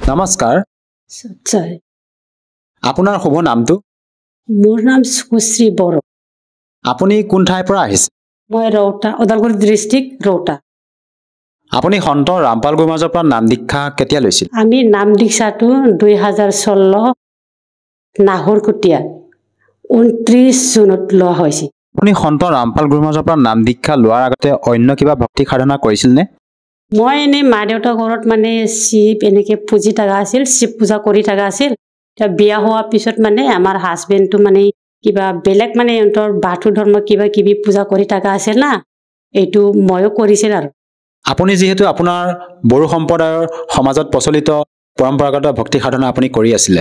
নমস্কাৰ সচ্চাই আপোনাৰ শুভ নামটো মোৰ নাম সুশ্ৰী বড়ো আপুনি কোন ঠাইৰ পৰা আহিছে মই ৰৌতা ওদালগুৰি ডিষ্ট্ৰিক্ট ৰৌতা আপুনি সন্ত ৰামপাল গুৰুমাজৰ পৰা নাম দীক্ষা কেতিয়া লৈছিল আমি নাম দীক্ষাটো 2016 নাহৰকুটীয়া 29 জুনত লোৱা হৈছিল আপুনি সন্ত ৰামপাল গুৰুমাজৰ পৰা নাম দীক্ষা লোৱাৰ আগতে অন্য কিবা ভক্তি সাধনা কৰিছিল নে মই এনে মা দেউতা ঘৰত মানে শিৱ এনেকে পূজি থকা আছিল শিৱ পূজা কৰি থকা আছিল বিয়া হোৱাৰ পিছত মানে আমাৰ হাজবেণ্ডটো মানে কিবা বেলেগ মানে এন্তৰ বাথু ধৰ্ম কিবা কিবি পূজা কৰি থকা আছিল না এইটো ময়ো কৰিছিল আৰু আপুনি যেহেতু আপোনাৰ বড়ো সম্প্ৰদায়ৰ সমাজত প্ৰচলিত পৰম্পৰাগত ভক্তি সাধনা আপুনি কৰি আছিল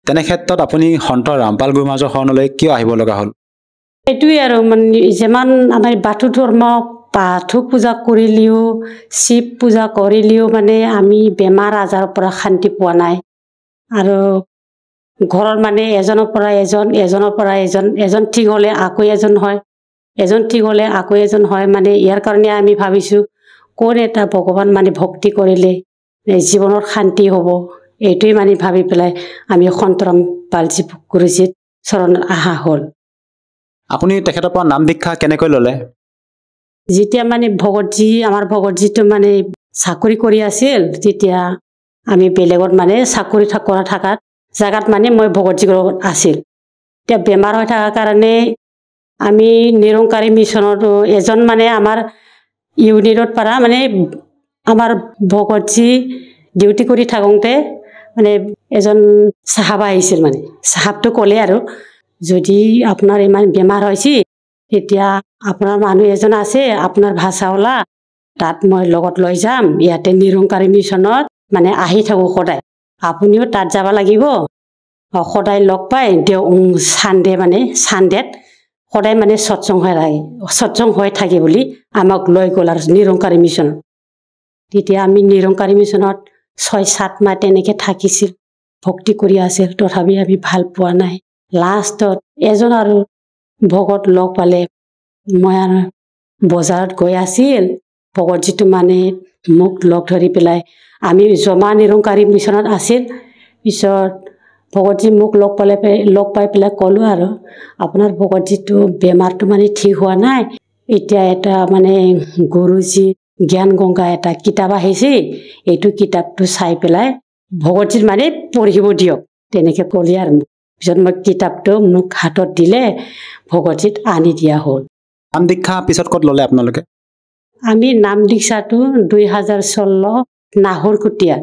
তেনে ক্ষেত্ৰত আপুনি সন্ত ৰামপাল গুৰুমাজৰ শৰণলৈ কিয় আহিব লগা হ'ল এইটোৱে আৰু মানে যেমান আমাৰ বাথু ধৰ্ম বাথু পূজা কৰিলিও শিৱ পূজা কৰিলিও মানে আমি বেমাৰ আজাৰৰ পৰা শান্তি পোৱা নাই আৰু ঘৰৰ মানে এজনৰ পৰা এজনৰ পৰা এজন ঠিক হ'লে আকৌ এজন হয় এজন ঠিক হ'লে আকৌ এজন হয় মানে ইয়াৰ কাৰণে আমি ভাবিছো কোন এটা ভগৱান মানে ভক্তি কৰিলে জীৱনৰ শান্তি হ'ব এইটোৱে মানে ভাবি পেলাই আমি সন্তৰাম পালজী গুৰুজীত চৰণত আহা হ'ল আপুনি তেখেতৰ পৰা নাম দীক্ষা কেনেকৈ ল'লে যেতিয়া মানে আমাৰ ভগতজীটো মানে চাকৰি কৰি আছিল তেতিয়া আমি বেলেগত মানে চাকৰি কৰা থাকাত জাগাত মানে মই ভগতজীৰ লগত আছিল এতিয়া বেমাৰ হৈ থকাৰ কাৰণে আমি নিৰংকাৰী মিছনত এজন মানে আমাৰ ইউনিটৰ পৰা মানে আমাৰ ভগতজী ডিউটি কৰি থাকোঁতে মানে এজন চাহাব আহিছিল মানে চাহাবটো ক'লে আৰু যদি আপোনাৰ ইমান বেমাৰ হৈছে তেতিয়া আপোনাৰ মানুহ এজন আছে আপোনাৰ ভাষাওলা তাত মই লগত লৈ যাম ইয়াতে নিৰংকাৰী মিছনত মানে আহি থাকো সদায় আপুনিও তাত যাব লাগিব সদায় লগ পাই চানডেত সদায় মানে সৎসং হৈ থাকে বুলি আমাক লৈ গ'ল আৰু নিৰংকাৰী মিছনত তেতিয়া আমি নিৰংকাৰী মিছনত 6-7 মাহ তেনেকে থাকিছিল ভক্তি কৰি আছিল তথাপি আমি ভাল পোৱা নাই লাষ্টত এজন আৰু ভগত লগ পালে মই আৰু বজাৰত গৈ আছিল ভগতজীটো মানে মোক লগ ধৰি পেলাই আমি জমা নিৰংকাৰী মিছনত আছিল পিছত ভগতজী মোক লগ পাই পেলাই ক'লো আৰু আপোনাৰ ভগতজীটো বেমাৰটো মানে ঠিক হোৱা নাই এতিয়া এটা মানে গুৰুজী জ্ঞান গংগা এটা কিতাপ আহিছে এইটো কিতাপটো চাই পেলাই ভগতজীৰ মানে পঢ়িব দিয়ক তেনেকে ক'লে আৰু পিছত মই কিতাপটো মোক হাতত দিলে ভগতজীত আনি দিয়া হ'ল নাম দীক্ষা পিছত ক'ত ল'লে আপোনালোকে আমি নাম দীক্ষাটো 2016 নাহৰকুটীয়া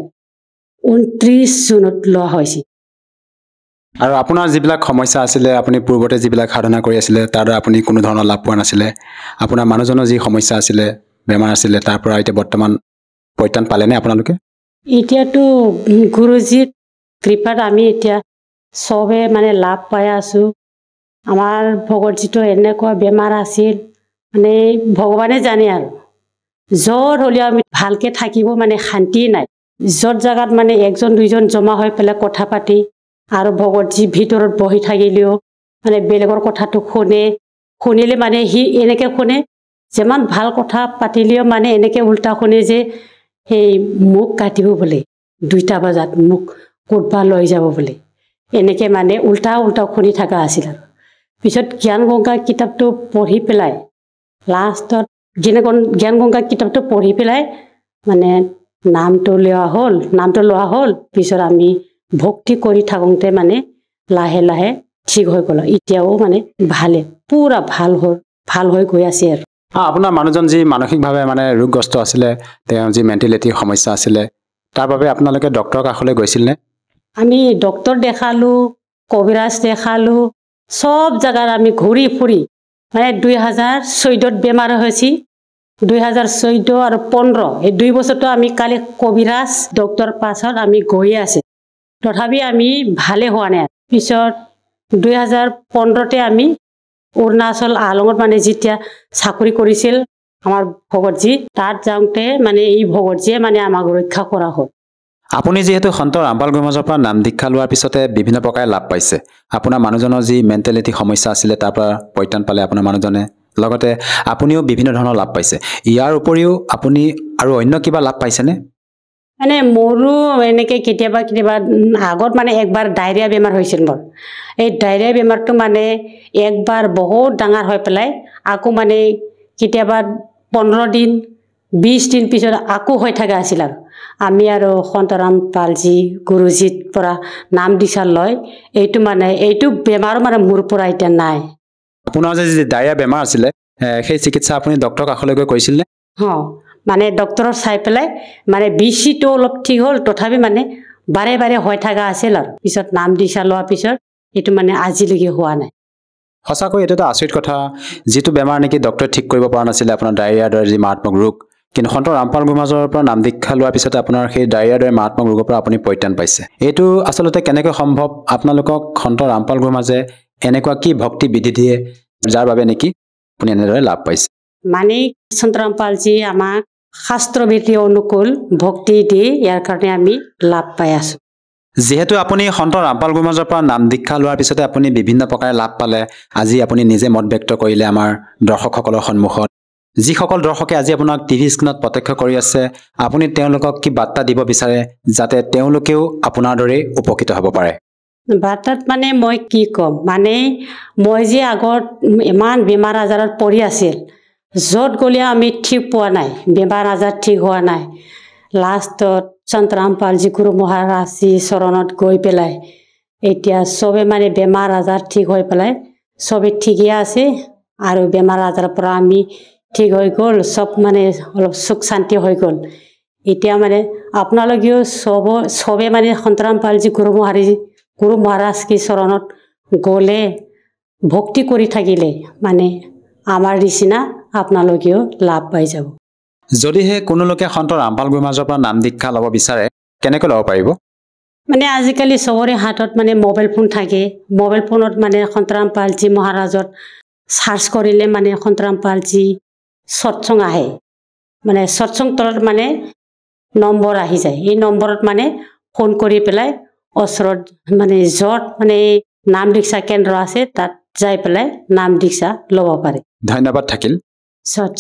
29 জুনত লোৱা হৈছিল আৰু আপোনাৰ যিবিলাক সমস্যা আছিলে আপুনি পূৰ্বতে যিবিলাক সাধনা কৰি আছিলে তাৰ দ্বাৰা আপুনি কোনো ধৰণৰ লাভ পোৱা নাছিলে আপোনাৰ মানুহজনৰ যি সমস্যা আছিলে বেমাৰ আছিলে তাৰ পৰা এতিয়া বৰ্তমান পৰিত্ৰাণ পালেনে আপোনালোকে এতিয়াতো গুৰুজীৰ কৃপাত আমি এতিয়া চবে মানে লাভ পাই আছো আমাৰ ভগতজীটো এনেকুৱা বেমাৰ আছিল মানে ভগৱানে জানে আৰু য'ত হ'লেও আমি ভালকে থাকিব মানে শান্তি নাই য'ত জাগাত মানে একজন দুইজন জমা হৈ পেলাই কথা পাতি আৰু ভগতজী ভিতৰত বহি থাকিলেও মানে বেলেগৰ কথাটো শুনিলে মানে সি এনেকে শুনে যিমান ভাল কথা পাতিলেও মানে এনেকে উল্টা শুনে যে সেই মোক কাটিব বোলে 2টা বজাত মোক ক'তবা লৈ যাব বোলে এনেকে মানে উল্টা শুনি থকা আছিল আৰু পিছত জ্ঞান গংগা কিতাপটো পঢ়ি পেলাই লাষ্টত জ্ঞান গংগা কিতাপটো পঢ়ি পেলাই মানে নামটো লোৱা হ'ল পিছত আমি ভক্তি কৰি থাকোঁতে মানে লাহে লাহে ঠিক হৈ গ'ল এতিয়াও মানে পুৰা ভাল হৈ গৈ আছে আৰু আপোনাৰ মানুহজন যি মানসিকভাৱে মানে ৰোগগ্ৰস্ত আছিলে তেওঁ যি মেণ্টেলিটিৰ সমস্যা আছিলে তাৰ বাবে আপোনালোকে ডক্টৰৰ কাষলৈ গৈছিল নে আমি ডক্টৰ দেখালো কবিৰাজ দেখালো সব জায়গাত আমি ঘূৰি ফুৰি মানে 2014ত বেমাৰ হৈছে 2014 আৰু 15 এই 2 বছৰটো আমি কালি কবিৰাজ ডক্টৰ পাছত আমি গৈ আছে তথাপি আমি ভালে হোৱা নাই পিছত 2015তে আমি অৰুণাচল আলঙত মানে যেতিয়া চাকৰি কৰিছিল আমাৰ ভগতজী তাত যাওঁতে মানে এই ভগতজীয়ে মানে আমাক ৰক্ষা কৰা হ'ল আপুনি যেহেতু সন্ত ৰামপাল গুৰুমাজৰ পৰা নাম দীক্ষা লোৱাৰ পিছতে বিভিন্ন প্ৰকাৰে লাভ পাইছে আপোনাৰ মানুহজনৰ যি মেণ্টেলিটি সমস্যা আছিলে তাৰ পৰা পৰিত্ৰাণ পালে আপোনাৰ মানুহজনে লগতে আপুনিও বিভিন্ন ধৰণৰ লাভ পাইছে ইয়াৰ উপৰিও আপুনি আৰু অন্য কিবা লাভ পাইছেনে মানে মোৰো এনেকৈ কেতিয়াবা কেতিয়াবা আগত মানে একবাৰ ডায়েৰিয়া বেমাৰ হৈছিল মোৰ এই ডায়েৰিয়া বেমাৰটো মানে একবাৰ বহুত ডাঙৰ হৈ পেলাই আকৌ মানে কেতিয়াবা 15 দিন 20 দিন পিছত আকৌ হৈ থকা আছিল আৰু আমি আৰু সন্তৰাম পালজী গুৰুজীৰ পৰা নাম দিছা লয় এইটো মানে এইটো বেমাৰো মানে মোৰ পৰা এতিয়া নাই আপোনাৰ যে ডায়েৰিয়া বেমাৰ আছিলে সেই চিকিৎসা আপুনি ডক্টৰৰ কাষলৈ গৈ কৰিছিল নে মানে ডক্টৰৰ চাই পেলাই মানে বিচিটো অলপ ঠিক হ'ল তথাপি মানে বাৰে বাৰে হৈ থকা আছিল আৰু পিছত নাম দিছা লোৱাৰ পিছত এইটো মানে আজিলৈকে হোৱা নাই সঁচাকৈ এইটো এটা আচৰিত কথা যিটো বেমাৰ নেকি ডক্টৰে ঠিক কৰিব পৰা নাছিলে আপোনাৰ ডায়েৰিয়াৰ দৰে যি মাৰাত্মক ৰোগ কিন্তু সন্ত ৰামপাল গুৰুমাজৰ পৰা নাম দীক্ষা লোৱাৰ পিছতে আপোনাৰ সেই ডায়েৰিয়াৰ দৰে মাৰাত্মক ৰোগৰ পৰা আপুনি পৰিত্ৰাণ পাইছে এইটো আচলতে কেনেকৈ সম্ভৱ আপোনালোকক সন্ত ৰামপাল গুৰুমাজে এনেকুৱা কি ভক্তি বিধি দিয়ে যাৰ বাবে নেকি আপুনি এনেদৰে লাভ পাইছে মানে সন্ত ৰামপালজী আমাক শাস্ত্ৰবিধি অনুকূল ভক্তি দি ইয়াৰ কাৰণে আমি লাভ পাই আছো যেহেতু আপুনি সন্ত ৰামপাল গুৰুমাজৰ পৰা নাম দীক্ষা লোৱাৰ পিছতে আপুনি বিভিন্ন প্ৰকাৰে লাভ পালে আজি আপুনি নিজে মত ব্যক্ত কৰিলে আমাৰ দৰ্শকসকলৰ সন্মুখত যিসকল দৰ্শকে আজি আপোনাক টিভি স্ক্ৰীণত প্ৰত্যক্ষ কৰি আছে আপুনি তেওঁলোকক কি বাৰ্তা দিব বিচাৰে যাতে তেওঁলোকেও আপোনাৰ দৰে উপকৃত হ'ব পাৰে বাৰ্তাত মানে মই কি ক'ম মানে মই যে আগত ইমান বেমাৰ আজাৰত পৰি আছিল য'ত গ'লে আমি ঠিক পোৱা নাই বেমাৰ আজাৰ ঠিক হোৱা নাই লাষ্টত সন্ত ৰামপালজী গুৰু মহাৰাজজী চৰণত গৈ পেলাই এতিয়া চবে মানে বেমাৰ আজাৰ ঠিক হৈ পেলাই চবে ঠিকেই আছে আৰু বেমাৰ আজাৰৰ পৰা আমি ঠিক হৈ গ'ল চব মানে অলপ সুখ শান্তি হৈ গ'ল এতিয়া মানে আপোনালোকেও চবে মানে সন্ত ৰামপালজী গুৰু মহাৰাজ কি চৰণত গ'লে ভক্তি কৰি থাকিলে মানে আমাৰ নিচিনা আপোনালোকেও লাভ পাই যাব যদিহে কোনো লোকে সন্ত ৰামপাল গুৰুমাজৰ পৰা নাম দীক্ষা ল'ব বিচাৰে কেনেকৈ ল'ব পাৰিব মানে আজিকালি চবৰে হাতত মানে মোবাইল ফোন থাকে মোবাইল ফোনত মানে সন্ত ৰামপালজী মহাৰাজত সাৰ্চ কৰিলে মানে সন্ত ৰামপালজী সৎসং আহে মানে সৎসং তলত মানে নম্বৰ আহি যায় এই নম্বৰত মানে ফোন কৰি পেলাই ওচৰত মানে য'ত মানে নাম দীক্ষা কেন্দ্ৰ আছে তাত যাই পেলাই নাম দীক্ষা ল'ব পাৰে ধন্যবাদ থাকিল সৎ